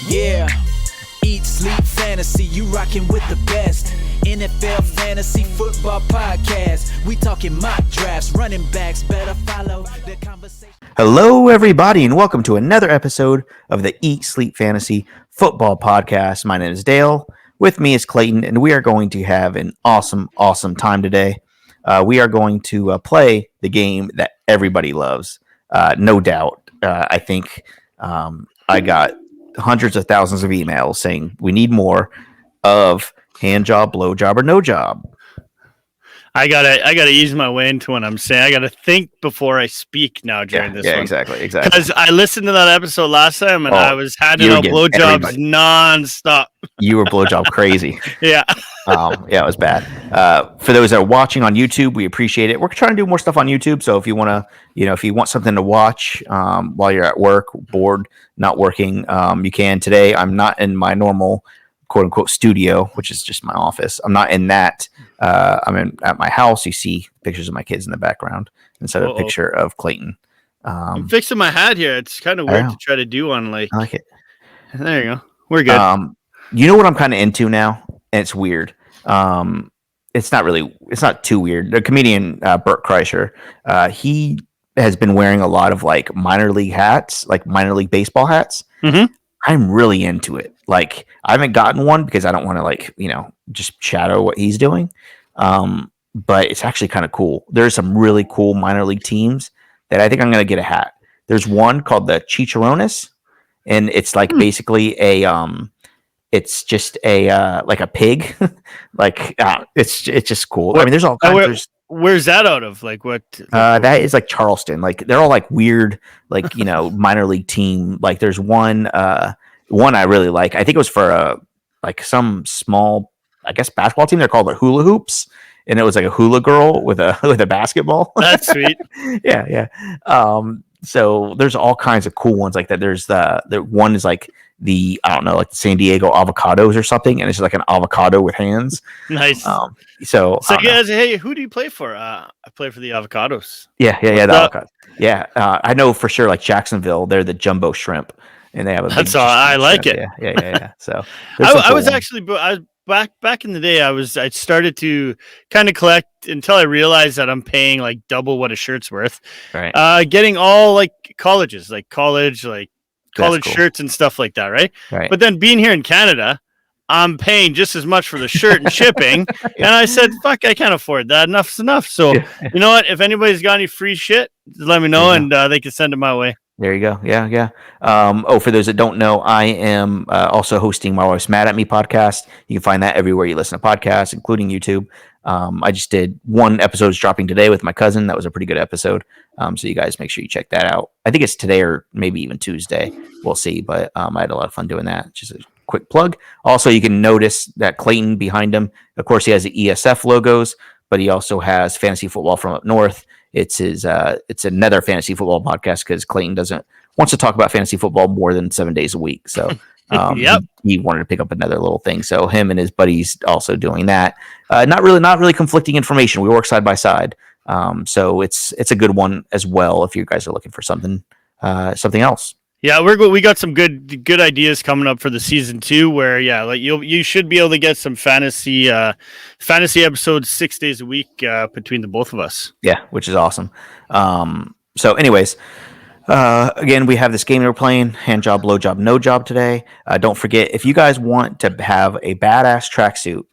Yeah, eat, sleep, fantasy, you rockin' with the best. NFL Fantasy Football Podcast. We talking mock drafts, running backs, better follow the conversation. Hello, everybody, and welcome to another episode of the Eat, Sleep, Fantasy Football Podcast. My name is Dale. With me is Clayton, and we are going to have an awesome time today. We are going to play the game that everybody loves, no doubt. I think I got hundreds of thousands of emails saying we need more of Handjob, Blowjob, or No Job. I gotta ease my way into what I'm saying. I gotta think before I speak now during this one. Yeah, exactly. Because I listened to that episode last time and I was handing out blowjobs nonstop. You were blowjob crazy. Yeah. Yeah, it was bad. For those that are watching on YouTube, we appreciate it. We're trying to do more stuff on YouTube. So if you want to, if you want something to watch while you're at work, bored, not working, you can. Today, I'm not in my normal quote unquote studio, which is just my office. I'm not in that. I'm at my house. You see pictures of my kids in the background instead of a picture of Clayton. I'm fixing my hat here. It's kind of weird to try to do on I like it. There you go. We're good. You know what I'm kind of into now? And it's weird. It's not too weird. The comedian Bert Kreischer, he has been wearing a lot of like minor league hats, like minor league baseball hats. Mm-hmm. I'm really into it. Like I haven't gotten one because I don't want to just shadow what he's doing. But it's actually kind of cool. There's some really cool minor league teams that I think I'm going to get a hat. There's one called the Chicharrones, and it's like basically it's just like a pig. It's just cool. I mean, there's all kinds. Where's that out of? Like what? That is like Charleston. Like they're all like weird, like minor league team. Like there's one I really like. I think it was for some small, I guess, basketball team. They're called the Hula Hoops, and it was like a hula girl with a basketball. That's sweet. Yeah. So there's all kinds of cool ones like that. There's the one is like the like the San Diego Avocados or something, and it's just like an avocado with hands. Nice. So guys, hey, who do you play for? I play for the Avocados. Yeah, the avocados. Yeah, I know for sure. Like Jacksonville, they're the jumbo shrimp, and they have a. That's all. I like shrimp. it. Yeah. So I was back in the day. I started to kind of collect until I realized that I'm paying like double what a shirt's worth. Right. Getting all like colleges, like college cool. shirts and stuff like that, right? Right. But then being here in Canada, I'm paying just as much for the shirt and shipping. And I said, fuck, I can't afford that. Enough's enough. So, you know what? If anybody's got any free shit, let me know and they can send it my way. There you go. Yeah. For those that don't know, I am also hosting My Wife's Mad at Me podcast. You can find that everywhere you listen to podcasts, including YouTube. I just did one episode dropping today with my cousin. That was a pretty good episode. So you guys make sure you check that out. I think it's today or maybe even Tuesday. We'll see. But I had a lot of fun doing that. Just a quick plug. Also, you can notice that Clayton behind him, of course, he has the ESF logos, but he also has Fantasy Football from Up North. It's another fantasy football podcast because Clayton wants to talk about fantasy football more than 7 days a week. So he wanted to pick up another little thing. So him and his buddies also doing that. Not really conflicting information. We work side by side. So it's a good one as well if you guys are looking for something else. Yeah, we got some good ideas coming up for the season 2 where you should be able to get some fantasy episodes 6 days a week between the both of us. Yeah, which is awesome. So anyways, again, we have this game we're playing, Handjob, Blowjob, No Job today. Don't forget, if you guys want to have a badass tracksuit,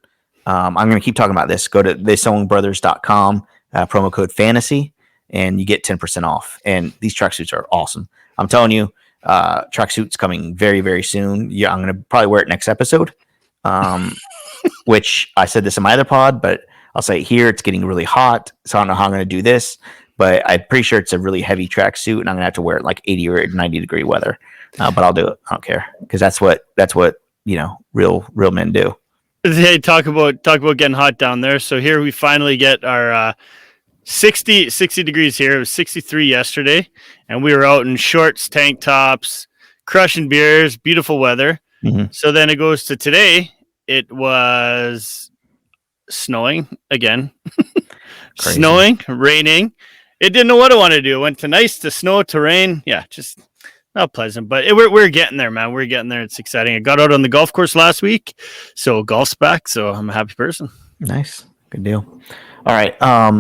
I'm going to keep talking about this. Go to thesewingbrothers.com, promo code fantasy, and you get 10% off. And these tracksuits are awesome. I'm telling you, tracksuits coming very, very soon. Yeah, I'm going to probably wear it next episode, which I said this in my other pod, but I'll say it here. It's getting really hot, so I don't know how I'm going to do this, but I'm pretty sure it's a really heavy tracksuit, and I'm going to have to wear it like 80 or 90 degree weather. But I'll do it. I don't care because that's what real men do. Hey, talk about getting hot down there. So here we finally get our 60 degrees here. It was 63 yesterday, and we were out in shorts, tank tops, crushing beers, beautiful weather. Mm-hmm. So then it goes to today. It was snowing again. Snowing, raining. It didn't know what it wanted to do. It went to nice to snow to rain. Yeah, just not pleasant, but we're getting there, man. We're getting there. It's exciting. I got out on the golf course last week, so golf's back. So I'm a happy person. Nice. Good deal. All right.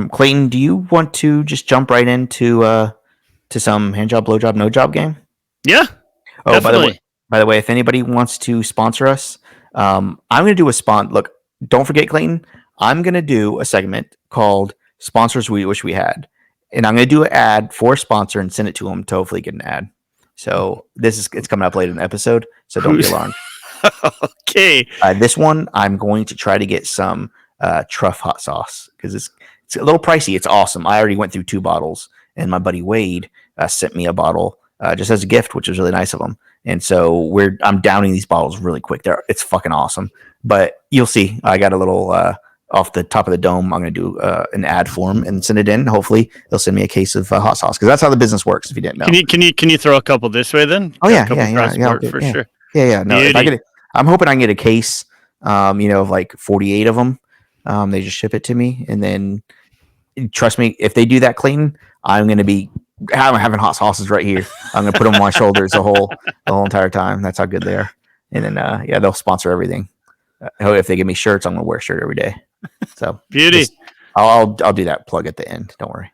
Clayton, do you want to just jump right into to some hand job, blow job, no job game? Yeah. Oh, definitely. by the way, if anybody wants to sponsor us, I'm going to do a Look, don't forget, Clayton. I'm going to do a segment called "Sponsors We Wish We Had," and I'm going to do an ad for a sponsor and send it to them to hopefully get an ad. So it's coming up later in the episode, so don't be alarmed. Okay. This one, I'm going to try to get some truff hot sauce because it's a little pricey. It's awesome. I already went through 2 bottles, and my buddy Wade sent me a bottle just as a gift, which was really nice of him. And so I'm downing these bottles really quick. It's fucking awesome. But you'll see, I got a little off the top of the dome. I'm going to do an ad for them and send it in. Hopefully, they'll send me a case of hot sauce because that's how the business works. If you didn't know, can you throw a couple this way then? Oh yeah, for sure. Yeah. No, if I get it, I'm hoping I can get a case, of like 48 of them. They just ship it to me, and then trust me, if they do that, Clayton, I'm going to be having hot sauces right here. I'm going to put them on my shoulders the whole entire time. That's how good they are. And then they'll sponsor everything. If they give me shirts, I'm going to wear a shirt every day. So beauty. I'll do that plug at the end. Don't worry.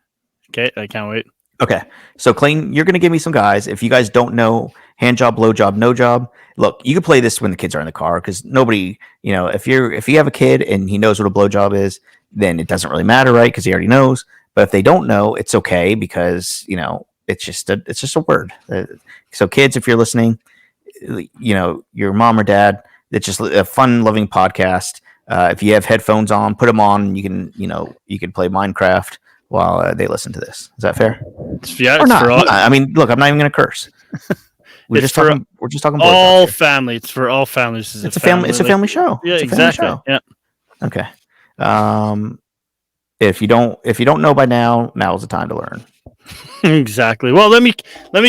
Okay, I can't wait. Okay, so Clayton, you're going to give me some guys. If you guys don't know hand job, blow job, no job, look, you can play this when the kids are in the car because nobody, if you have a kid and he knows what a blow job is, then it doesn't really matter, right? Because he already knows. But if they don't know, it's okay because it's just a word. So kids, if you're listening, your mom or dad, it's just a fun, loving podcast. If you have headphones on, put them on. And you can play Minecraft while they listen to this. Is that fair? Yeah, or not? I mean, look, I'm not even going to curse. We're just talking all family. It's for all families. It's a family. It's a family show. Yeah, exactly. Yeah. Okay. If you don't know by now, is the time to learn. Exactly. Well, let me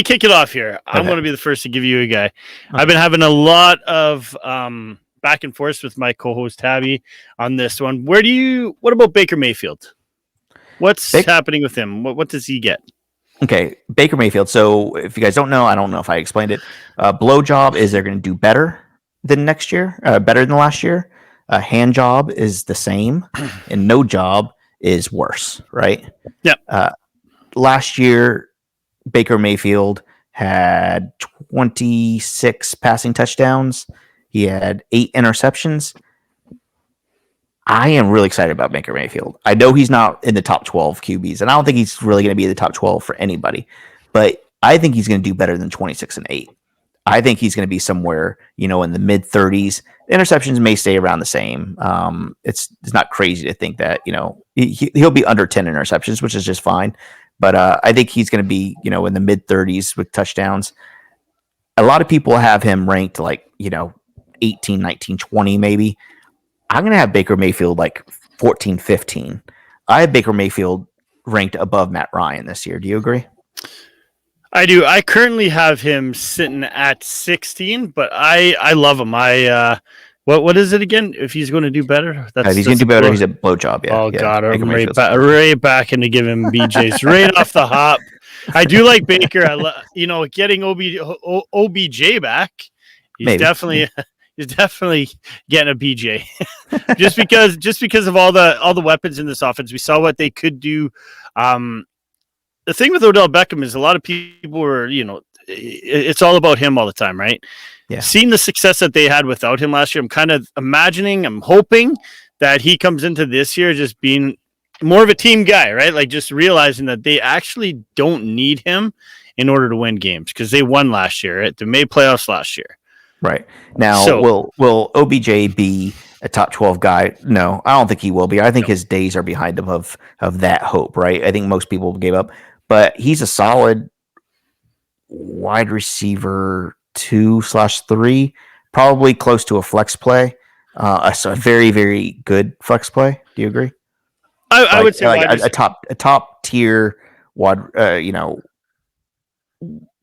kick it off here. I'm going to be the first to give you a guy. Okay. I've been having a lot of back and forth with my co-host Tabby on this one. What about Baker Mayfield? What's happening with him? What does he get? Okay, Baker Mayfield. So if you guys don't know, I don't know if I explained it. Blowjob is they're going to do better than next year, better than last year. Hand job is the same, and no job is worse, right? Yeah. Last year, Baker Mayfield had 26 passing touchdowns. He had 8 interceptions. I am really excited about Baker Mayfield. I know he's not in the top 12 QBs, and I don't think he's really going to be in the top 12 for anybody, but I think he's going to do better than 26 and 8. I think he's going to be somewhere, in the mid 30s. The interceptions may stay around the same. It's not crazy to think that, he'll be under 10 interceptions, which is just fine. But I think he's going to be, in the mid 30s with touchdowns. A lot of people have him ranked like, 18, 19, 20 maybe. I'm going to have Baker Mayfield like 14, 15. I have Baker Mayfield ranked above Matt Ryan this year. Do you agree? I do. I currently have him sitting at 16, but I love him. What is it again? If he's going to do better, if he's going to do better, he's a blowjob. Yeah. Oh God, I'm right back into giving BJ's right off the hop. I do like Baker. Getting OBJ back. He's definitely getting a BJ. just because of all the weapons in this offense. We saw what they could do. The thing with Odell Beckham is a lot of people were, it's all about him all the time, right? Yeah. Seeing the success that they had without him last year, I'm kind of I'm hoping that he comes into this year just being more of a team guy, right? Like just realizing that they actually don't need him in order to win games because they won last year, right? They made playoffs last year. Right. Now, will OBJ be a top 12 guy? No, I don't think he will be. I think his days are behind him of that hope, right? I think most people gave up. But he's a solid wide receiver 2/3, probably close to a flex play. So a very, very good flex play. Do you agree? I would say like a top tier wide.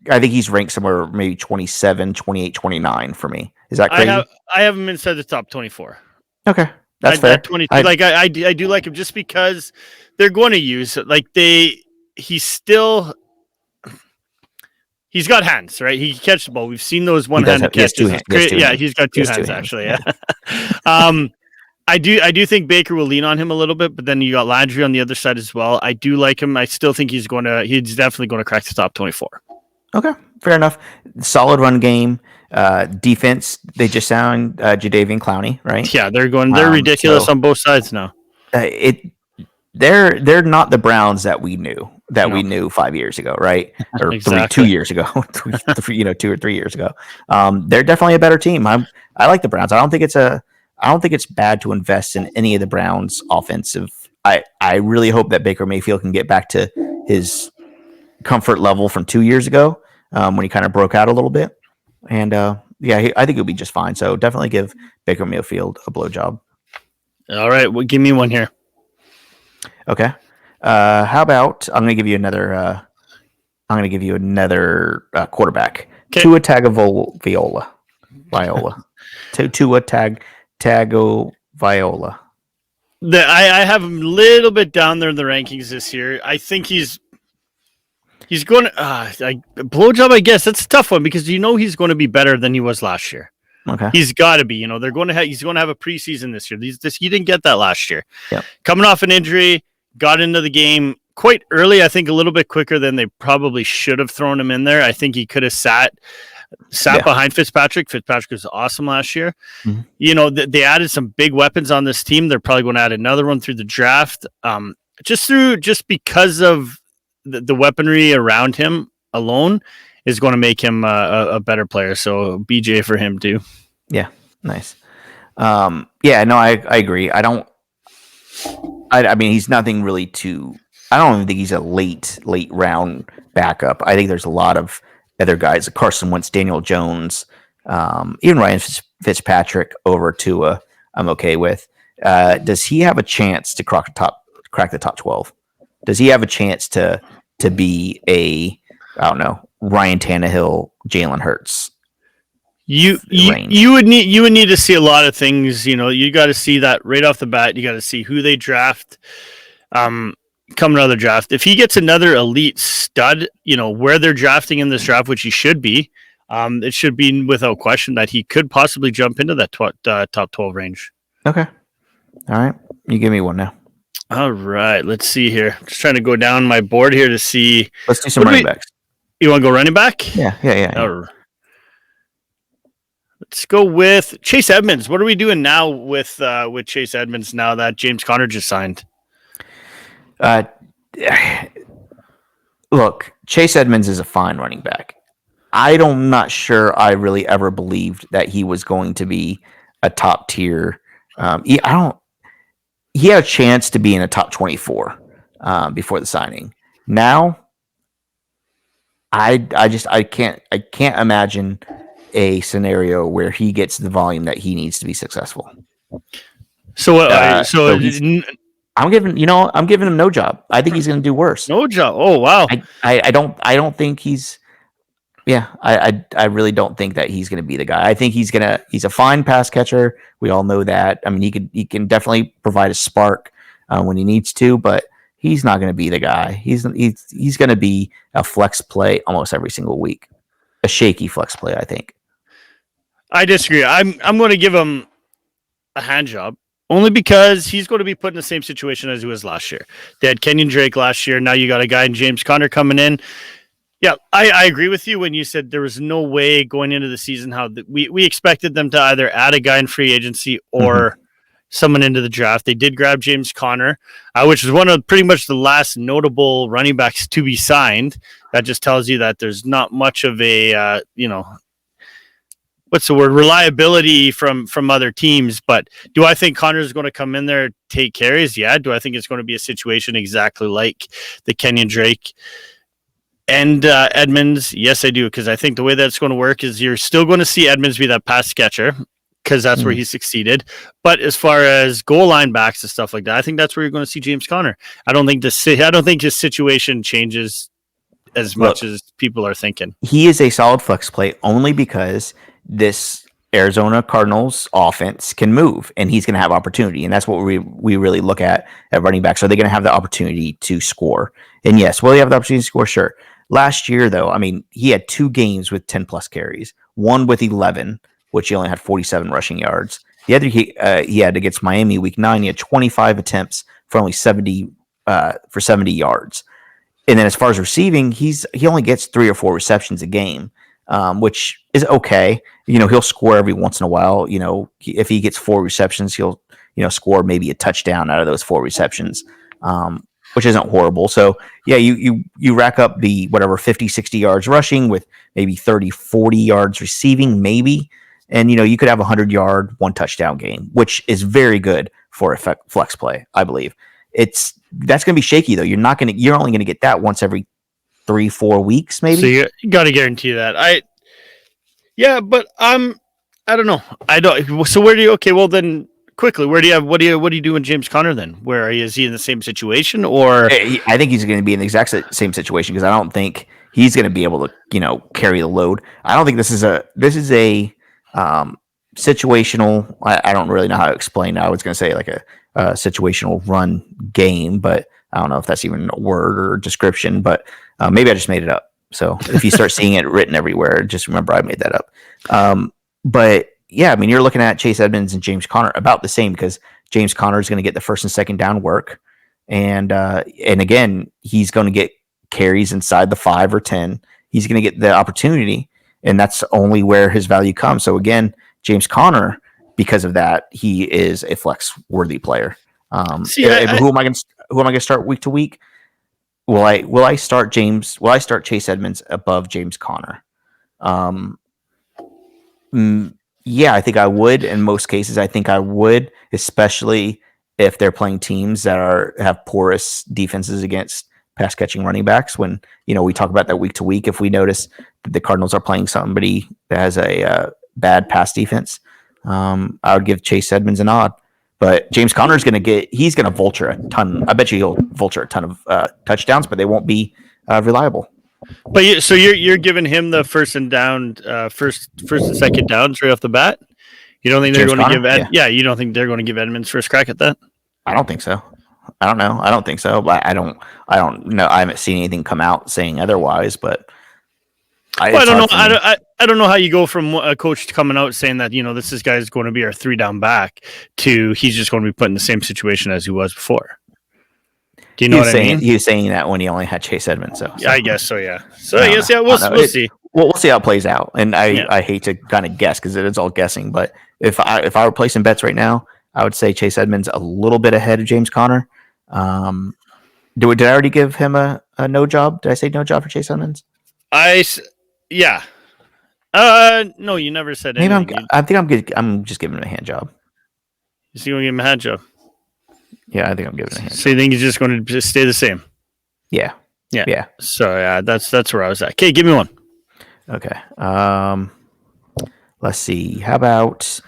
I think he's ranked somewhere maybe 27, 28, 29 for me. Is that crazy? I have him inside the top 24. Okay, that's fair. 22. I do like him just because they're going to use he's still. he's got hands, right? He can catch the ball. We've seen those one-handed He has catches. two hands. Yeah, he's got two hands actually. Yeah. I do think Baker will lean on him a little bit, but then you got Landry on the other side as well. I do like him. I still think he's definitely going to crack the top 24. Okay, fair enough. Solid run game. Defense, they just signed Jadeveon Clowney, right? Yeah, they're ridiculous on both sides now. They're not the Browns that we knew 5 years ago, right? Or Exactly. 2 years ago, 2 or 3 years ago. They're definitely a better team. I like the Browns. I don't think it's bad to invest in any of the Browns' offensive. I really hope that Baker Mayfield can get back to his comfort level from 2 years ago when he kind of broke out a little bit. And I think he'll be just fine. So definitely give Baker Mayfield a blowjob. All right, well, give me one here. Okay. How about I'm going to give you another. Quarterback. Okay. Tua Tagovailoa. Tua Tagovailoa. I have him a little bit down there in the rankings this year. I think he's going to blowjob. I guess that's a tough one because he's going to be better than he was last year. Okay. He's got to be. He's going to have a preseason this year. He didn't get that last year. Yep. Coming off an injury, got into the game quite early. I think a little bit quicker than they probably should have thrown him in there. I think he could have sat behind Fitzpatrick. Fitzpatrick was awesome last year. Mm-hmm. They added some big weapons on this team. They're probably going to add another one through the draft. Just because of the weaponry around him alone is going to make him a better player. So BJ for him too. Yeah. Nice. I agree. I mean, he's nothing really I don't even think he's a late round backup. I think there's a lot of other guys, Carson Wentz, Daniel Jones, even Ryan Fitzpatrick over Tua, I'm okay with. Does he have a chance to crack the top 12? Does he have a chance to be Ryan Tannehill, Jalen Hurts? You would need to see a lot of things. You got to see that right off the bat. You got to see who they draft. Coming out of the draft, if he gets another elite stud, where they're drafting in this draft, which he should be, it should be without question that he could possibly jump into that top 12 range. Okay. All right. You give me one now. All right. Let's see here. Just trying to go down my board here to see. Let's do some running backs. You want to go running back? Yeah. Let's go with Chase Edmonds. What are we doing now with Chase Edmonds now that James Conner just signed? Look, Chase Edmonds is a fine running back. I'm not sure I really ever believed that he was going to be a top tier. He had a chance to be in a top 24 before the signing. Now, I can't imagine a scenario where he gets the volume that he needs to be successful. I'm giving him no job. I think he's going to do worse. No job. Oh wow. I don't think he's. Yeah, I really don't think that he's going to be the guy. I think he's a fine pass catcher. We all know that. I mean, he can definitely provide a spark when he needs to, but he's not going to be the guy. He's going to be a flex play almost every single week. A shaky flex play, I think. I disagree. I'm going to give him a hand job. Only because he's going to be put in the same situation as he was last year. They had Kenyon Drake last year. Now you got a guy in James Conner coming in. Yeah, I agree with you when you said there was no way going into the season how we expected them to either add a guy in free agency or someone into the draft. They did grab James Conner, which is one of pretty much the last notable running backs to be signed. That just tells you that there's not much of a what's the word? Reliability from other teams. But do I think Connor is going to come in there, take carries? Yeah. Do I think it's going to be a situation exactly like the Kenyon Drake and Edmonds? Yes, I do. Because I think the way that's going to work is you're still going to see Edmonds be that pass catcher because that's where he succeeded. But as far as goal line backs and stuff like that, I think that's where you're going to see James Conner. I don't think his situation changes as much as people are thinking. He is a solid flex play only because this Arizona Cardinals offense can move and he's going to have opportunity. And that's what we really look at running backs. Are they going to have the opportunity to score? And yes, will he have the opportunity to score? Sure. Last year, though, I mean, he had 2 games with 10 plus carries, one with 11, which he only had 47 rushing yards. The other he had against Miami week 9, he had 25 attempts for only 70 yards. And then as far as receiving, he only gets 3 or 4 receptions a game, which is okay. He'll score every once in a while. If he gets 4 receptions, he'll score maybe a touchdown out of those 4 receptions, which isn't horrible. So yeah, you rack up the 50, 60 yards rushing with maybe 30, 40 yards receiving, maybe. And you could have a 100-yard, 1 touchdown game, which is very good for a flex play, I believe. That's going to be shaky though. You're only going to get that once every 3-4 weeks, maybe. So you got to guarantee that. But I don't know. I don't. So where do you? Okay, well then, quickly, what do you do with James Conner then? Where is he in the same situation, or? I think he's going to be in the exact same situation because I don't think he's going to be able to carry the load. I don't think this is a situational. I don't really know how to explain. I was going to say like a situational run game, but I don't know if that's even a word or description. But maybe I just made it up. So if you start seeing it written everywhere, just remember I made that up. But yeah, I mean, you're looking at Chase Edmonds and James Conner about the same because James Conner is going to get the first and second down work. And again, he's going to get carries inside the 5 or 10. He's going to get the opportunity, and that's only where his value comes. So again, James Conner, because of that, he is a flex worthy player. Who am I going to start week to week? Will I start Chase Edmonds above James Conner? Yeah, I think I would. In most cases, I think I would, especially if they're playing teams that have porous defenses against pass catching running backs. When we talk about that week to week, if we notice that the Cardinals are playing somebody that has a bad pass defense, I would give Chase Edmonds an odd. But James Conner he's going to vulture a ton. I bet you he'll vulture a ton of touchdowns, but they won't be reliable. But you're giving him the first and second downs right off the bat. You don't think they're going to give you don't think they're going to give Edmonds first crack at that? I don't think so. I don't know. I don't think so. But I don't know. I haven't seen anything come out saying otherwise. But I don't know. I don't know how you go from a coach coming out saying that this guy is going to be our 3-down back to he's just going to be put in the same situation as he was before. Do you know what I mean? He was saying that when he only had Chase Edmonds. So I guess so. Yeah. So I guess we'll see. We'll see how it plays out. And I hate to kind of guess because it is all guessing. But if I were placing bets right now, I would say Chase Edmonds a little bit ahead of James Conner. Did I already give him a no job? Did I say no job for Chase Edmonds? Yeah. No, you never said maybe anything. I think I'm good. I'm just giving him a hand job. Is he going to give him a hand job? Yeah, I think I'm giving a hand. So you think he's just going to just stay the same? Yeah. So yeah, that's where I was at. Okay, give me one. Okay. Let's see. How about?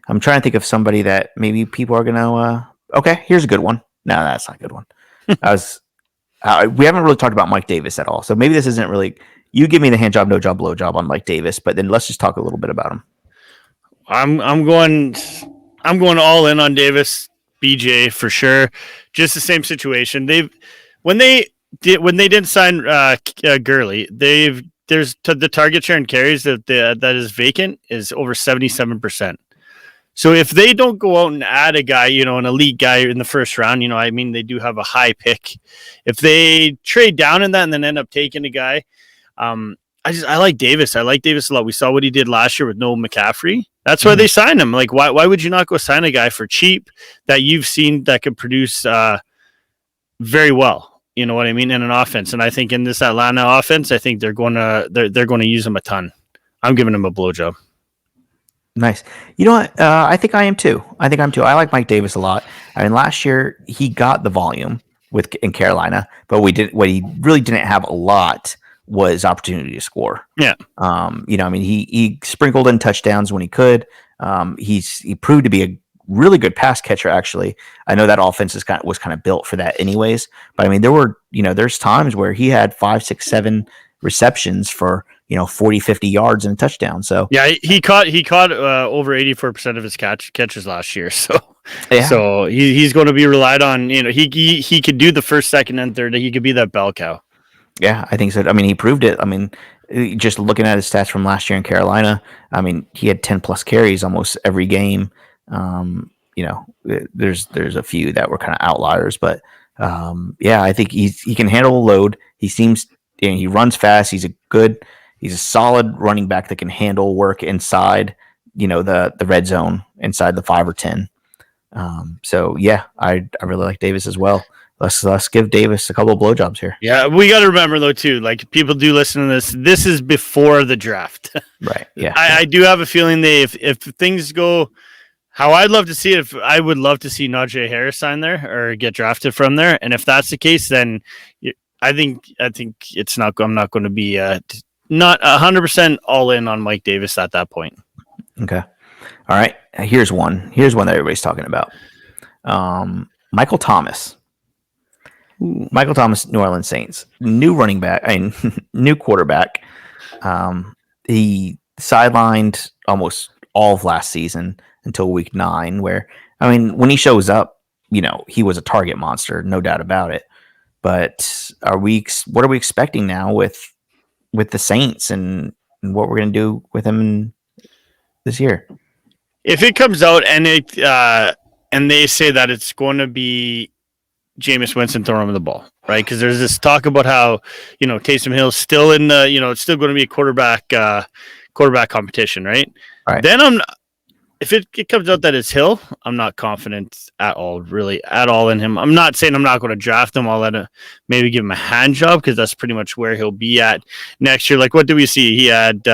I'm trying to think of somebody that maybe people are gonna. Okay, here's a good one. No, that's not a good one. We haven't really talked about Mike Davis at all, so maybe this isn't really. You give me the hand job, no job, blow job on Mike Davis, but then let's just talk a little bit about him. I'm going all in on Davis. BJ for sure. Just the same situation. When they didn't sign Gurley, there's the target share and carries that is vacant is over 77%. So if they don't go out and add a guy, an elite guy in the first round, they do have a high pick. If they trade down in that and then end up taking a guy, I like Davis. I like Davis a lot. We saw what he did last year with no McCaffrey. That's why they signed him. Like, why would you not go sign a guy for cheap that you've seen that could produce very well? You know what I mean? In an offense. And I think in this Atlanta offense, I think they're going to use him a ton. I'm giving him a blowjob. Nice. You know what? I think I am too. I like Mike Davis a lot. I mean, last year he got the volume in Carolina, but what he really didn't have a lot was opportunity to score. Yeah. He sprinkled in touchdowns when he could. He proved to be a really good pass catcher. Actually, I know that offense was kind of built for that anyways, but I mean, there's times where he had 5, 6, 7 receptions for 40, 50 yards and a touchdown. So yeah, he caught over 84% of his catches last year. So yeah. So he's going to be relied on. He could do the first, second, and third. He could be that bell cow. Yeah, I think so. I mean, he proved it. I mean, just looking at his stats from last year in Carolina, I mean, he had 10 plus carries almost every game. There's a few that were kind of outliers, but yeah, I think he can handle a load. He seems, he runs fast. He's a solid running back that can handle work inside, the red zone inside the 5 or 10. So yeah, I really like Davis as well. Let's give Davis a couple of blowjobs here. Yeah, we got to remember though too. Like people do listen to this. This is before the draft. Right. Yeah. I do have a feeling if things go how I'd love to see it, if I would love to see Najee Harris sign there or get drafted from there. And if that's the case, then I think it's not. I'm not going to be not 100% all in on Mike Davis at that point. Okay. All right. Here's one that everybody's talking about. Michael Thomas. Michael Thomas, New Orleans Saints, new running back, new quarterback. He sidelined almost all of last season until week 9, where, when he shows up, he was a target monster, no doubt about it. But what are we expecting now with the Saints and what we're going to do with him this year? If it comes out and they say that it's going to be Jameis Winston throwing him the ball, right? Because there's this talk about how Taysom Hill's still in the it's still going to be a quarterback competition, right? Right. Then if it comes out that it's Hill, I'm not confident at all in him. I'm not saying I'm not going to draft him. I'll maybe give him a hand job because that's pretty much where he'll be at next year. Like what do we see? He had.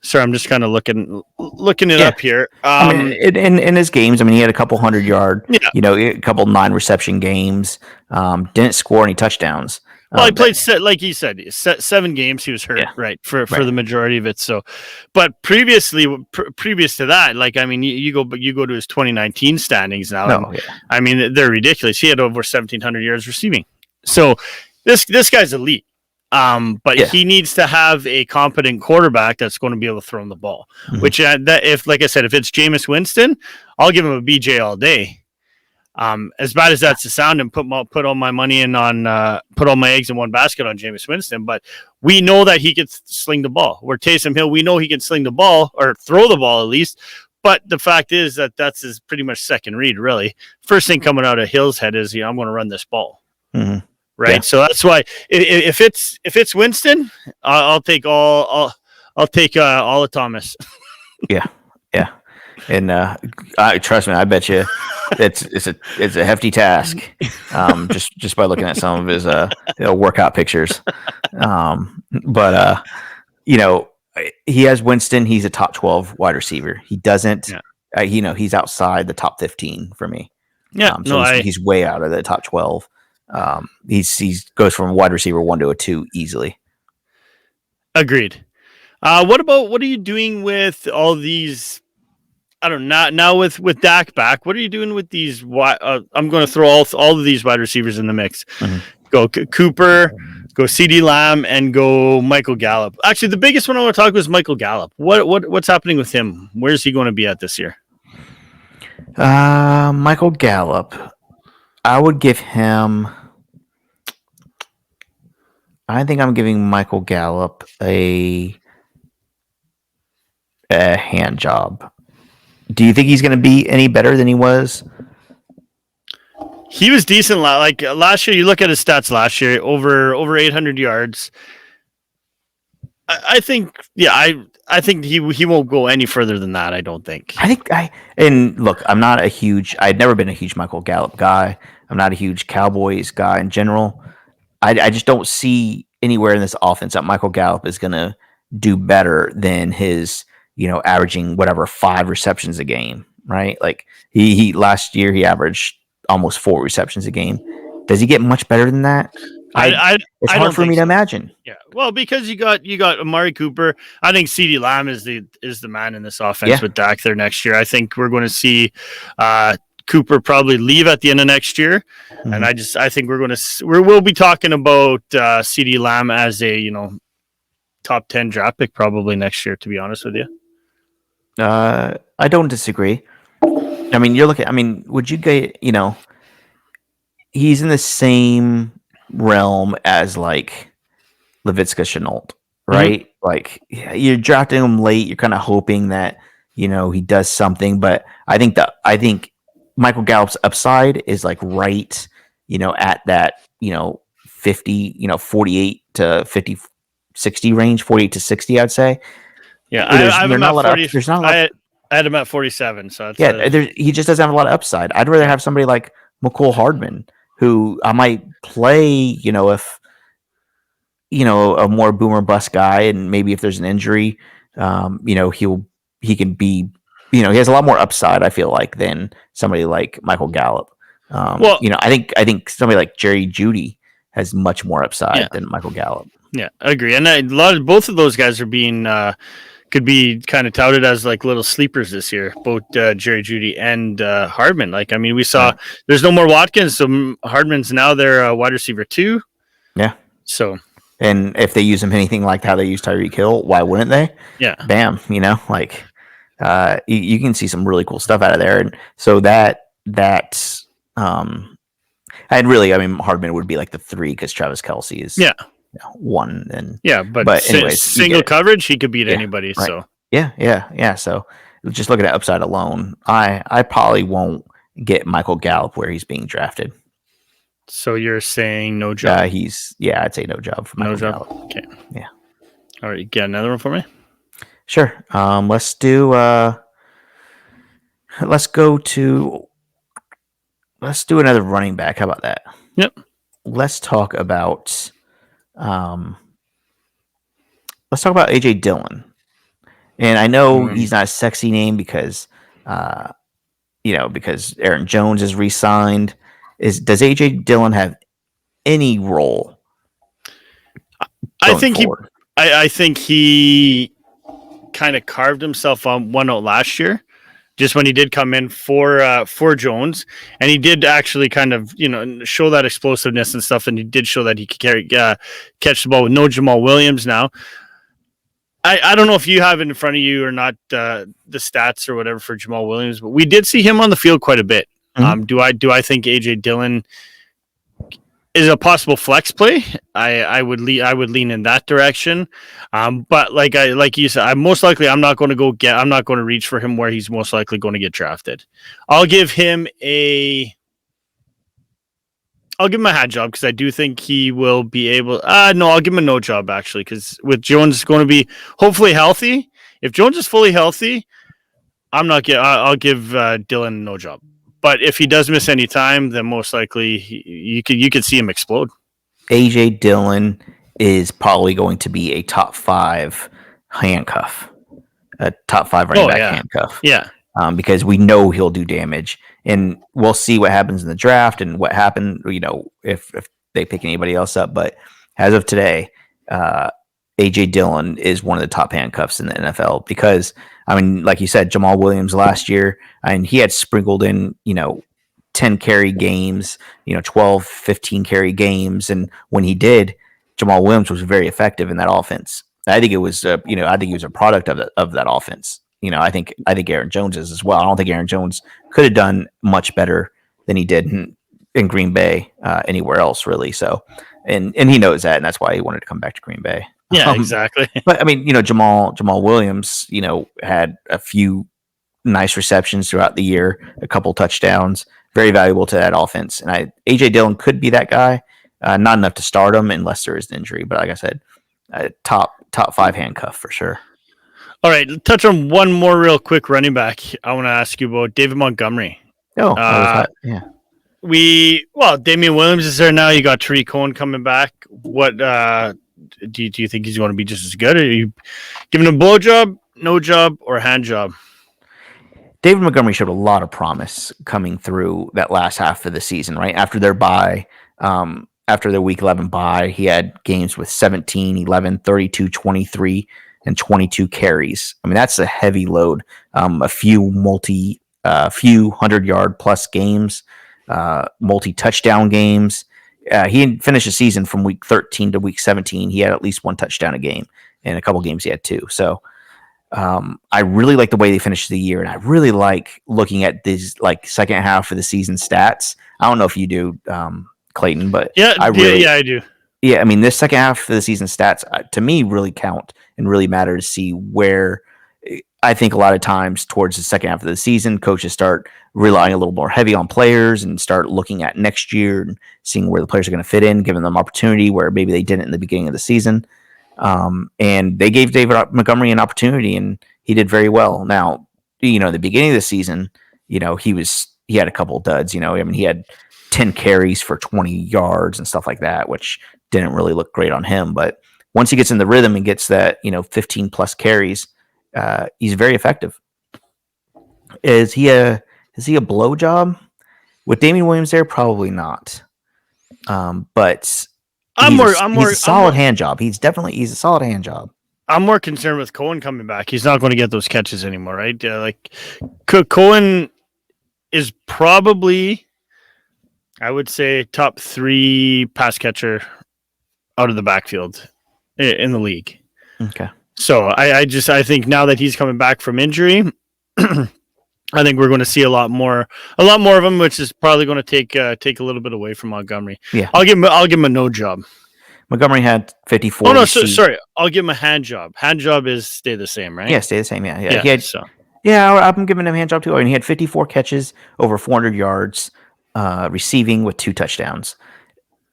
Sorry, I'm just kind of looking it up here. In his games, he had a couple 100-yard, a couple 9-reception games. Didn't score any touchdowns. Well, he played, like you said, 7 games. He was hurt, right, for the majority of it. So, but previous to that, you go to his 2019 standings now. They're ridiculous. He had over 1,700 yards receiving. So, this guy's elite. He needs to have a competent quarterback that's going to be able to throw him the ball. Mm-hmm. Which, if it's Jameis Winston, I'll give him a BJ all day. As bad as that's to sound, and put all my money in on put all my eggs in one basket on Jameis Winston, but we know that he can sling the ball. Where Taysom Hill, we know he can sling the ball or throw the ball at least. But the fact is that that's his pretty much second read. Really, first thing coming out of Hill's head is, I'm going to run this ball. Mm-hmm. Right, so that's why if it's Winston, I'll take all of Thomas. yeah, and trust me, I bet you it's a hefty task. Just by looking at some of his workout pictures. He has Winston. He's a top 12 wide receiver. He doesn't. Yeah. He's outside the top 15 for me. Yeah, he's way out of the top 12. He goes from wide receiver 1 to a 2 easily. Agreed. What are you doing with all these? I don't know. Now with Dak back, what are you doing with these? I'm going to throw all of these wide receivers in the mix. Mm-hmm. Go Cooper, go CeeDee Lamb, and go Michael Gallup. Actually, the biggest one I want to talk about is Michael Gallup. What's happening with him? Where's he going to be at this year? Michael Gallup. I would give him. I think I'm giving Michael Gallup a hand job. Do you think he's going to be any better than he was? He was decent. Like last year, you look at his stats last year, over 800 yards. I think he won't go any further than that. I don't think. Look, I'd never been a huge Michael Gallup guy. I'm not a huge Cowboys guy in general. I just don't see anywhere in this offense that Michael Gallup is going to do better than his, averaging 5 receptions a game, right? Like he last year he averaged almost 4 receptions a game. Does he get much better than that? It's hard for me to imagine. Yeah, well, because you got Amari Cooper. I think CeeDee Lamb is the man in this offense with Dak there next year. I think we're going to see Cooper probably leave at the end of next year, and I think we'll be talking about CeeDee Lamb as a top 10 draft pick probably next year. To be honest with you, I don't disagree. Would you get he's in the same realm as like Laviska Shenault, right? Like you're drafting him late. You're kind of hoping that he does something. But I think Michael Gallup's upside is like right, at that 50, 48 to 50, 60 range, 48 to 60, I'd say. Yeah, I have him at 40. There's not a lot. I had him at 47. So He just doesn't have a lot of upside. I'd rather have somebody like McCole Hardman, who I might play, if a more boomer bust guy, and maybe if there's an injury, he can be, he has a lot more upside, I feel like, than somebody like Michael Gallup. I think somebody like Jerry Jeudy has much more upside than Michael Gallup. Yeah, I agree. And both of those guys are being could be kind of touted as like little sleepers this year, both Jerry Jeudy and Hardman. Like, I mean, we saw there's no more Watkins, so Hardman's now their wide receiver 2. Yeah. So, and if they use him anything like how they use Tyreek Hill, why wouldn't they? Yeah. Bam. Like you can see some really cool stuff out of there. And so Hardman would be like the 3 because Travis Kelce is 1. And but anyways, single coverage, he could beat anybody. Right. So yeah. So just looking at upside alone, I probably won't get Michael Gallup where he's being drafted. So you're saying no job? I'd say no job for Michael Gallup. Okay. Yeah. All right, you got another one for me? Sure. Let's do another running back. How about that? Yep. Let's talk about AJ Dillon. And I know he's not a sexy name because because Aaron Jones is re-signed. Does AJ Dillon have any role? I think he kind of carved himself on one out last year, just when he did come in for Jones, and he did actually kind of show that explosiveness and stuff, and he did show that he could catch the ball with no Jamal Williams now. I don't know if you have it in front of you or not, the stats or whatever for Jamal Williams, but we did see him on the field quite a bit. Mm-hmm. Do I think AJ Dillon is a possible flex play? I would lean in that direction. But like you said, I'm not going to reach for him where he's most likely going to get drafted. I'll give him a Handjob because I do think he will be able. No, I'll give him a no job actually, because with Jones going to be hopefully healthy. If Jones is fully healthy, I'll give Dillon a no job. But if he does miss any time, then most likely you could see him explode. AJ Dillon is probably going to be a top 5 handcuff, a top 5 running back handcuff. Yeah. Because we know he'll do damage, and we'll see what happens in the draft and what happened, if they pick anybody else up. But as of today, AJ Dillon is one of the top handcuffs in the NFL because, I mean, like you said, Jamal Williams last year, and he had sprinkled in, 10 carry games, 12, 15 carry games. And when he did, Jamal Williams was very effective in that offense. I think it was, I think he was a product of that offense. I think Aaron Jones is as well. I don't think Aaron Jones could have done much better than he did in Green Bay, anywhere else really. So, and he knows that, and that's why he wanted to come back to Green Bay. Yeah, exactly. But I mean, Jamal Williams, had a few nice receptions throughout the year, a couple touchdowns, very valuable to that offense. And AJ Dillon could be that guy, not enough to start him unless there is an injury. But like I said, top 5 handcuff for sure. All right, touch on one more real quick running back. I want to ask you about David Montgomery. Oh, yeah. Damian Williams is there now. You got Tariq Cohen coming back. What do you think he's going to be just as good? Are you giving him a blowjob, no job, or hand job? David Montgomery showed a lot of promise coming through that last half of the season, right? After their bye, after their week 11 bye, he had games with 17, 11, 32, 23, and 22 carries. I mean, that's a heavy load. A few 100-yard plus games, multi-touchdown games. He finished the season from week 13 to week 17. He had at least 1 touchdown a game, and a couple games he had 2. So I really like the way they finished the year, and I really like looking at these second half of the season stats. I don't know if you do, Clayton, but I do. yeah, I mean, this second half of the season stats to me really count and really matter to see where. I think a lot of times towards the second half of the season, coaches start relying a little more heavy on players and start looking at next year and seeing where the players are going to fit in, giving them opportunity where maybe they didn't in the beginning of the season. And they gave David Montgomery an opportunity, and he did very well. Now, the beginning of the season, he had a couple of duds. I mean, he had 10 carries for 20 yards and stuff like that, which didn't really look great on him. But once he gets in the rhythm and gets that 15 plus carries, he's very effective. Is he a blowjob with Damian Williams there? Probably not. But he's a solid hand job. He's a solid hand job. I'm more concerned with Cohen coming back. He's not going to get those catches anymore, right? Cohen is probably, I would say, top 3 pass catcher out of the backfield in the league. Okay. So I think now that he's coming back from injury, I think we're going to see a lot more of him, which is probably going to take a little bit away from Montgomery. Yeah, I'll give him a no job. Montgomery had 54. Oh no, sorry. I'll give him a hand job. Hand job is stay the same, right? Yeah, stay the same. Yeah. Yeah, I'm giving him a hand job too. I mean, he had 54 catches, over 400 yards, receiving with 2 touchdowns.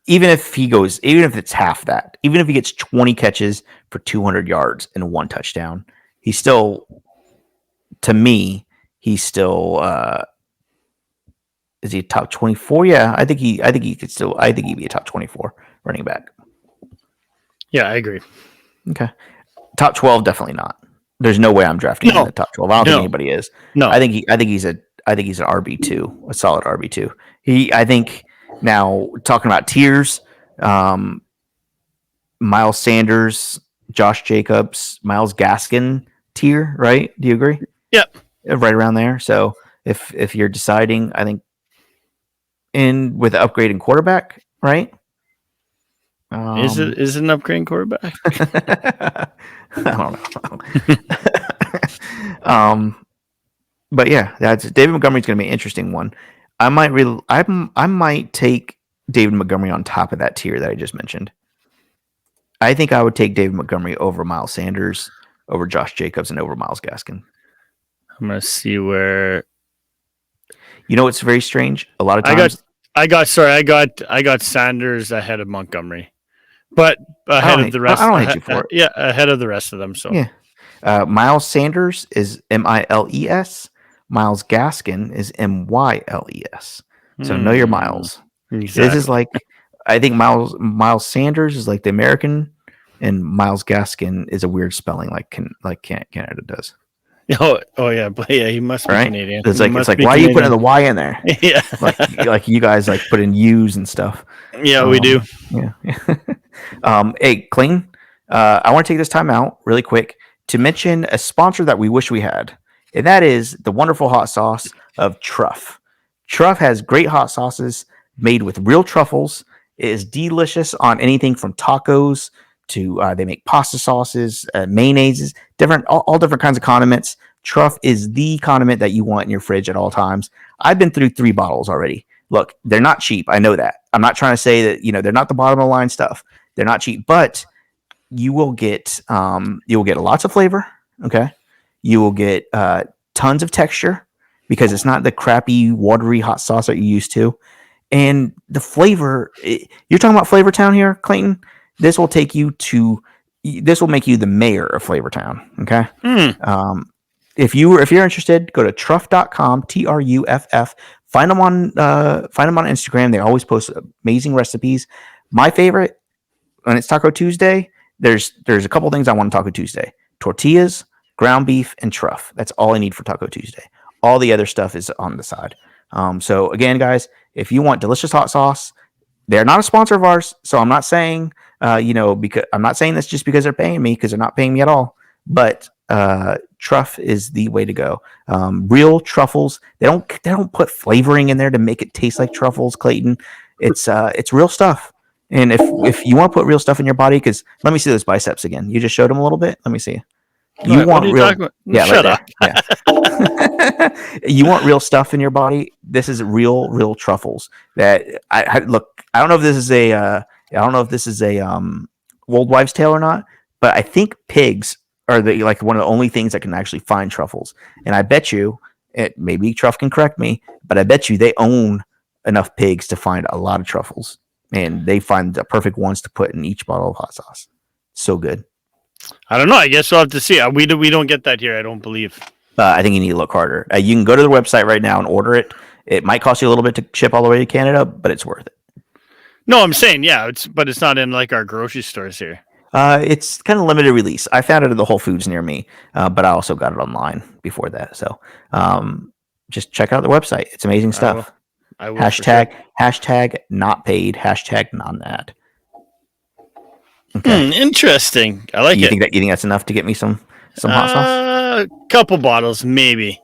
Even if it's half that, even if he gets 20 catches for 200 yards and 1 touchdown, he's still, to me, is he a top 24? Yeah, I think he could still. I think he'd be a top 24 running back. Yeah, I agree. Okay, top 12 definitely not. There's no way I'm drafting him in the top 12. I don't think anybody is. No, I think he's an RB2, a solid RB2. I think now talking about tiers, Miles Sanders, Josh Jacobs, Myles Gaskin tier, right? Do you agree? Yep. Right around there. So if you're deciding, I think with the upgrade in quarterback, right? Is it an upgrade in quarterback? I don't know. But yeah, that's David Montgomery's going to be an interesting one. I might take David Montgomery on top of that tier that I just mentioned. I think I would take David Montgomery over Miles Sanders, over Josh Jacobs, and over Myles Gaskin. I'm gonna see where. It's very strange. A lot of times, I got Sanders ahead of Montgomery, but ahead of the rest. I don't hate you for it. Yeah, ahead of the rest of them. So yeah, Miles Sanders is Miles. Myles Gaskin is Myles. So know your Miles. Exactly. This is like, I think Miles Sanders is like the American, and Myles Gaskin is a weird spelling like Canada does. Oh yeah, but yeah, he must be right? Canadian. It's like why are you putting the Y in there? Yeah, like you guys like put in U's and stuff. Yeah, we do. Yeah. Hey, Clayton, I want to take this time out really quick to mention a sponsor that we wish we had, and that is the wonderful hot sauce of Truff. Truff has great hot sauces made with real truffles. It is delicious on anything from tacos to they make pasta sauces, mayonnaises, all different kinds of condiments. Truff is the condiment that you want in your fridge at all times. I've been through 3 bottles already. Look, they're not cheap. I know that. I'm not trying to say that they're not the bottom of the line stuff. They're not cheap, but you will get lots of flavor. Okay, you will get tons of texture because it's not the crappy watery hot sauce that you're used to, and the flavor. You're talking about Flavor Town here, Clayton. This will make you the mayor of Flavortown. Okay. If you're interested, go to truff.com, TRUFF. Find them on Instagram. They always post amazing recipes. My favorite, when it's Taco Tuesday, there's a couple things I want on Taco Tuesday: tortillas, ground beef, and truff. That's all I need for Taco Tuesday. All the other stuff is on the side. So again, guys, if you want delicious hot sauce, they're not a sponsor of ours, so I'm not saying because I'm not saying this just because they're paying me, because they're not paying me at all. But Truff is the way to go. Real truffles. They don't put flavoring in there to make it taste like truffles, Clayton. It's real stuff. And if you want to put real stuff in your body, because let me see those biceps again. You just showed them a little bit. Let me see. You want real? Yeah, shut up. Yeah. You want real stuff in your body? This is real truffles. That I look. I don't know if this is I don't know if this is a old wives' tale or not, but I think pigs are like one of the only things that can actually find truffles. And I bet you, maybe Truff can correct me, but I bet you they own enough pigs to find a lot of truffles, and they find the perfect ones to put in each bottle of hot sauce. So good. I don't know. I guess we'll have to see. We don't get that here, I don't believe. I think you need to look harder. You can go to the website right now and order it. It might cost you a little bit to ship all the way to Canada, but it's worth it. No, I'm saying, yeah, but it's not in like our grocery stores here. It's kind of limited release. I found it at the Whole Foods near me, but I also got it online before that. So just check out the website. It's amazing stuff. I will hashtag not paid. Hashtag non ad. Okay. Interesting. I like it. You think that's enough to get me some hot sauce? A couple bottles, maybe.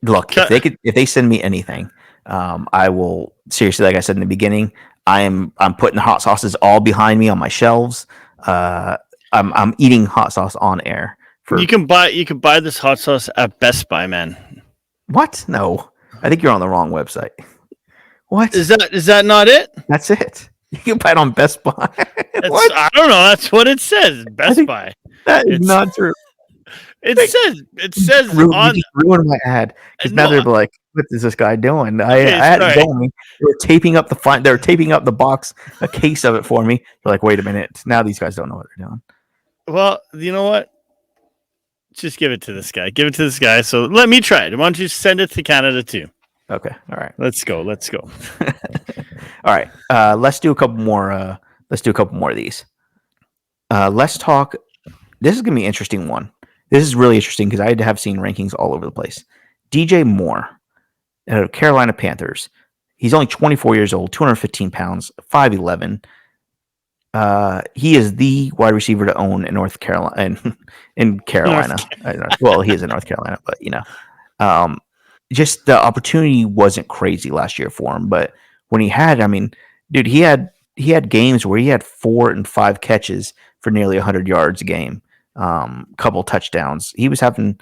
Look, if they send me anything, I will seriously. Like I said in the beginning, I'm putting the hot sauces all behind me on my shelves. I'm eating hot sauce on air. You can buy this hot sauce at Best Buy, man. What? No, I think you're on the wrong website. What is that? Not it? That's it. You can buy it on Best Buy. What? I don't know. That's what it says. Best Buy. That is not true. It says on. You just ruined my ad because now they're like, "What is this guy doing?" I had it going. They were taping up They were taping up the box, a case of it for me. They're like, "Wait a minute! Now these guys don't know what they're doing." Well, you know what? Just give it to this guy. Give it to this guy. So let me try it. Why don't you send it to Canada too? Okay. All right. Let's go. All right. Let's do a couple more. Let's do a couple more of these. Let's talk. This is gonna be an interesting one. This is really interesting because I have seen rankings all over the place. DJ Moore out of Carolina Panthers. He's only 24 years old, 215 pounds, 5'11". He is the wide receiver to own in North Carolina. In Carolina, well, he is in North Carolina, but just the opportunity wasn't crazy last year for him. But when he had, dude, he had games where he had 4 and 5 catches for nearly 100 yards a game. Couple touchdowns. He was having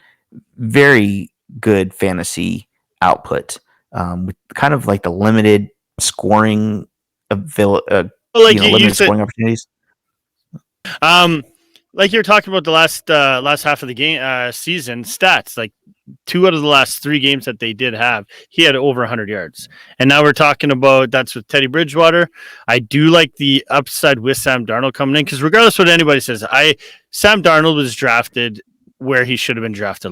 very good fantasy output with kind of like the limited scoring limited scoring opportunities. Like you're talking about the last half of the game season stats, like 2 out of the last 3 games that they did have, he had over 100 yards. And now we're talking about that's with Teddy Bridgewater. I do like the upside with Sam Darnold coming in because regardless what anybody says, Sam Darnold was drafted where he should have been drafted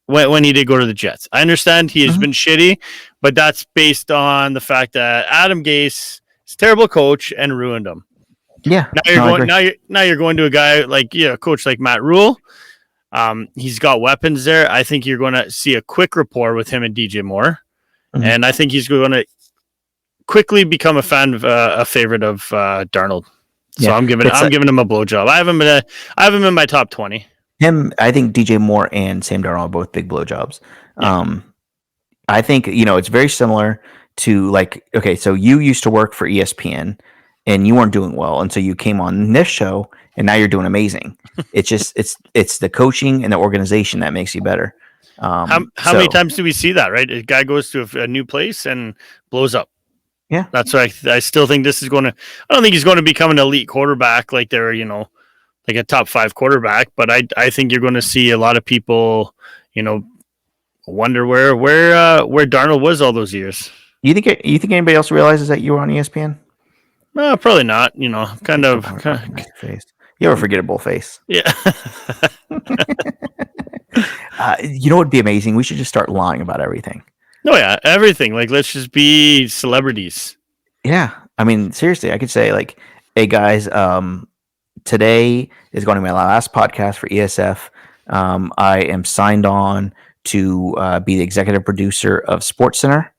when he did go to the Jets. I understand he has been shitty, but that's based on the fact that Adam Gase is a terrible coach and ruined him. Yeah. Now you're going to a guy like a coach like Matt Rule. He's got weapons there. I think you're going to see a quick rapport with him and DJ Moore, and I think he's going to quickly become a favorite of Darnold. So I'm giving him a blowjob. I have him in my top 20. I think DJ Moore and Sam Darnold are both big blowjobs. Yeah. I think it's very similar to so you used to work for ESPN. And you weren't doing well, and so you came on this show, and now you're doing amazing. It's just it's the coaching and the organization that makes you better. How many times do we see that? Right, a guy goes to a new place and blows up. Yeah, that's why I still think this is going to. I don't think he's going to become an elite quarterback like they're like a top 5 quarterback, but I think you're going to see a lot of people wonder where Darnold was all those years. You think anybody else realizes that you were on ESPN? No, probably not. Kind of face. You have a forgettable face. Yeah. What would be amazing? We should just start lying about everything. No, yeah, everything. Like, let's just be celebrities. Yeah, seriously, I could say hey guys, today is going to be my last podcast for ESF. I am signed on to be the executive producer of SportsCenter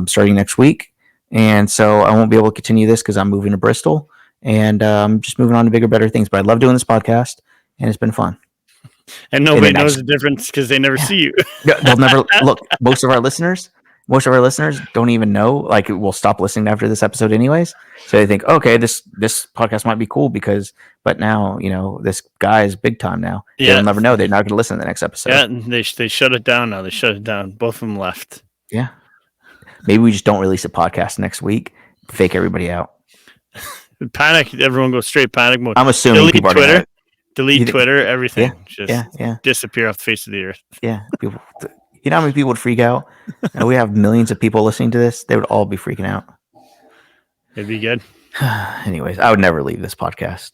starting next week. And so I won't be able to continue this because I'm moving to Bristol and just moving on to bigger, better things. But I love doing this podcast, and it's been fun. And nobody knows the difference because they never see you. They'll never look. Most of our listeners don't even know. We'll stop listening after this episode, anyways. So they think, okay, this podcast might be cool but now this guy is big time now. Yeah. They'll never know. They're not going to listen to the next episode. Yeah, and they shut it down now. They shut it down. Both of them left. Yeah. Maybe we just don't release a podcast next week. Fake everybody out. Panic. Everyone goes straight panic mode. I'm assuming Delete people are Twitter. gonna, Delete Twitter. Everything. yeah, yeah. Disappear off the face of the earth. Yeah, people. You know how many people would freak out? And we have millions of people listening to this. They would all be freaking out. It'd be good. Anyways, I would never leave this podcast.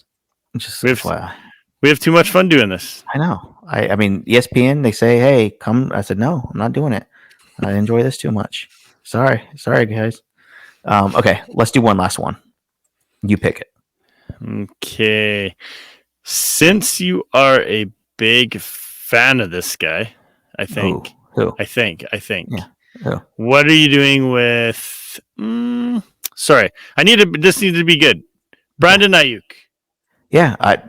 Just we have too much fun doing this. I know. I mean, ESPN. They say, "Hey, come." I said, "No, I'm not doing it. I enjoy this too much." Sorry, guys. Okay, let's do one last one. You pick it. Okay. Since you are a big fan of this guy, I think. Who? I think. Yeah. Who? What are you doing with? Sorry, this needs to be good. Brandon Ayuk. Yeah, I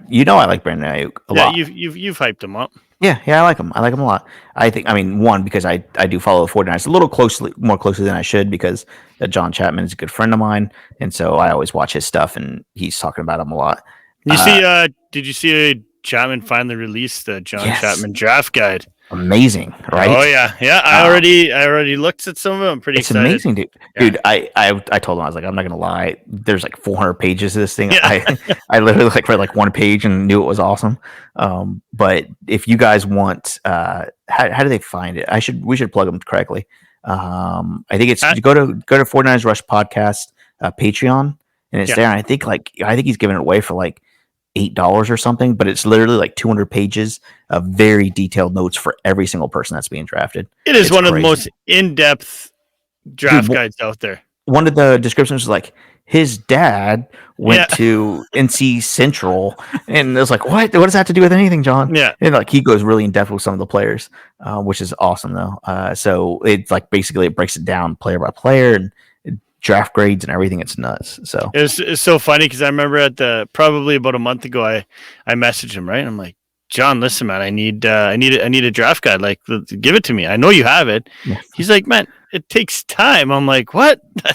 like Brandon Ayuk a lot. You've hyped him up. Yeah, I like him. I like him a lot. One, because I do follow the 49ers a little more closely than I should, because John Chapman is a good friend of mine, and so I always watch his stuff, and he's talking about him a lot. Did you see Chapman finally released the John Chapman draft guide? Amazing, right? Oh yeah. I already looked at some of them. I'm pretty excited. It's amazing, dude. Yeah. Dude, I told him, I was like, I'm not gonna lie. There's like 400 pages of this thing. Yeah. I literally read like one page and knew it was awesome. But if you guys want, how do they find it? We should plug them correctly. I think it's go to 49ers Rush Podcast Patreon, and it's there. And I think he's giving it away for like $8 or something, but it's literally like 200 pages of very detailed notes for every single person that's being drafted. It's one of the most in-depth draft guides out there. One of the descriptions was like, his dad went to NC Central, and it was like, what does that have to do with anything, John? Yeah. And like, he goes really in depth with some of the players, which is awesome though. So it's like, basically it breaks it down player by player and draft grades and everything. It's nuts. So it's so funny, because I remember probably about a month ago, I messaged him, right? I'm like, John, listen, man, I need a draft guide. Like, give it to me. I know you have it. Yeah. He's like, man, it takes time. I'm like, what? I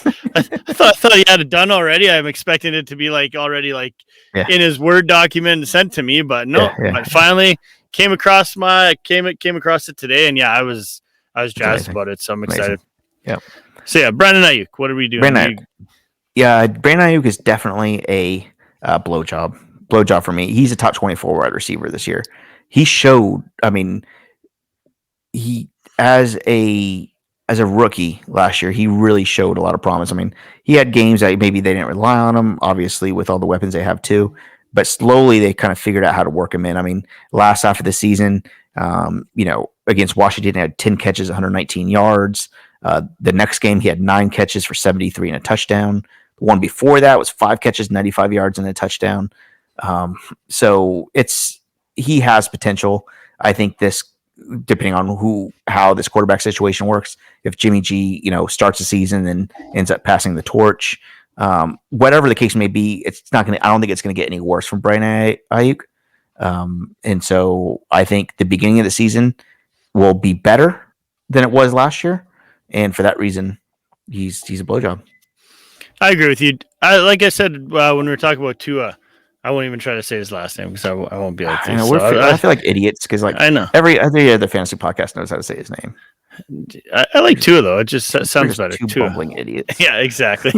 thought he had it done already. I'm expecting it to be like already like in his Word document and sent to me, but no. I finally came across it today, and I was jazzed about it. So I'm excited. Yeah. So Brandon Ayuk, what are we doing? Brandon Ayuk is definitely a blowjob for me. He's a top 24 wide receiver this year. He showed. I mean, he as a rookie last year, he really showed a lot of promise. I mean, he had games that maybe they didn't rely on him, obviously with all the weapons they have too. But slowly they kind of figured out how to work him in. I mean, last half of the season, against Washington, he had 10 catches, 119 yards. The next game, he had 9 catches for 73 and a touchdown. The one before that was 5 catches, 95 yards and a touchdown. So he has potential. I think this, depending on how this quarterback situation works, if Jimmy G, starts the season and ends up passing the torch, whatever the case may be, I don't think it's going to get any worse from Brandon Ayuk. And so I think the beginning of the season will be better than it was last year. And for that reason, he's a blowjob. I agree with you. Like I said, when we were talking about Tua, I won't even try to say his last name because I won't be able to. I feel like idiots because I know every other fantasy podcast knows how to say his name. I like Tua though. It just sounds better. Two bumbling idiots. Yeah, exactly.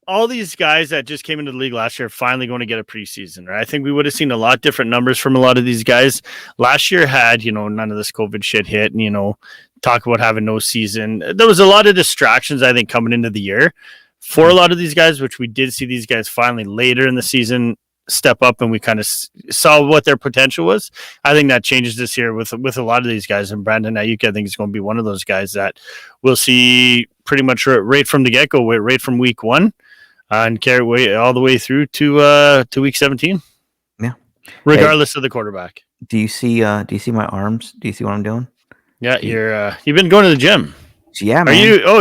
All these guys that just came into the league last year are finally going to get a preseason, right? I think we would have seen a lot different numbers from a lot of these guys. Last year had, none of this COVID shit hit and, talk about having no season. There was a lot of distractions, I think, coming into the year for a lot of these guys, which we did see these guys finally later in the season step up, and we kind of saw what their potential was. I think that changes this year with a lot of these guys, and Brandon Ayuk, I think, is going to be one of those guys that we'll see pretty much right from the get-go, right from week 1. And carry all the way through to week 17. Yeah, regardless of the quarterback. Do you see my arms? Do you see what I'm doing? Yeah, you've been going to the gym. Yeah, man.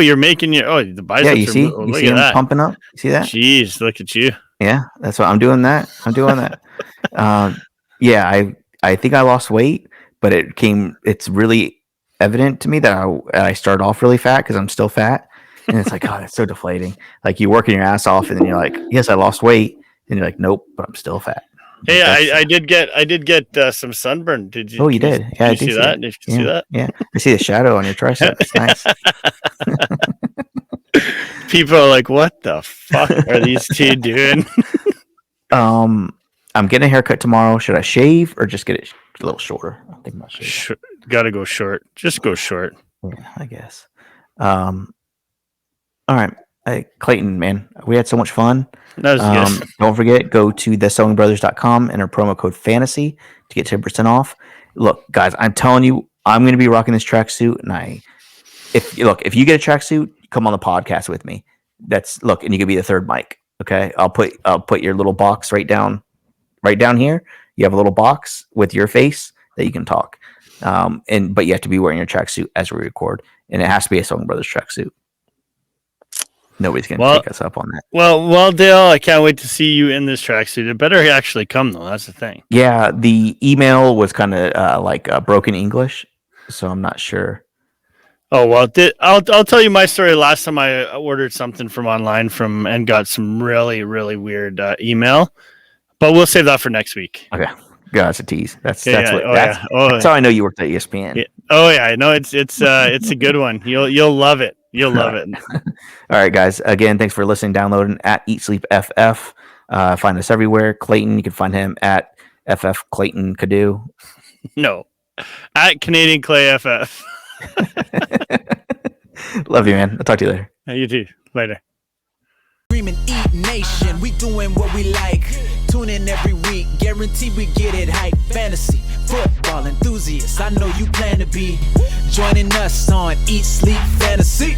You're making the biceps. Yeah, you see them pumping up. You see that? Jeez, look at you. Yeah, that's what I'm doing. I think I lost weight, but it's really evident to me that I started off really fat because I'm still fat. And it's like, oh, that's so deflating. Like, you're working your ass off, and then you're like, yes, I lost weight, and you're like, nope, but I'm still fat. Hey, I did get some sunburn. Did you? Oh, you did? Yeah, did you see that? Did you see that? Yeah, I see the shadow on your tricep. It's nice. People are like, what the fuck are these two doing? I'm getting a haircut tomorrow. Should I shave or just get it a little shorter? I think about shave. Gotta go short. Just go short. Yeah, I guess. All right. Hey, Clayton, man, we had so much fun. That was good. Don't forget, go to thesewingbrothers.com, enter promo code fantasy to get 10% off. Look, guys, I'm telling you, I'm going to be rocking this tracksuit, and if you get a tracksuit, come on the podcast with me. And you can be the third mic. Okay, I'll put your little box right down here. You have a little box with your face that you can talk. But you have to be wearing your tracksuit as we record, and it has to be a Sewing Brothers tracksuit. Nobody's going to take us up on that. Well, Dale, I can't wait to see you in this tracksuit. It better actually come, though. That's the thing. Yeah, the email was kind of broken English, so I'm not sure. Oh, well, I'll tell you my story. Last time I ordered something from online and got some really, really weird email, but we'll save that for next week. Okay. God, it's a tease. That's how I know you worked at ESPN. Yeah. Oh yeah, no, it's a good one. You'll love it. You'll love it. All right, guys. Again, thanks for listening, downloading at Eat Sleep FF. Find us everywhere. Clayton, you can find him at FF Clayton Cadu. No, at Canadian Clay FF. Love you, man. I'll talk to you later. You too. Later. Dream and Eat Nation, we doing what we like. Tune in every week, guarantee we get it hype. Fantasy, football enthusiasts, I know you plan to be joining us on Eat Sleep Fantasy.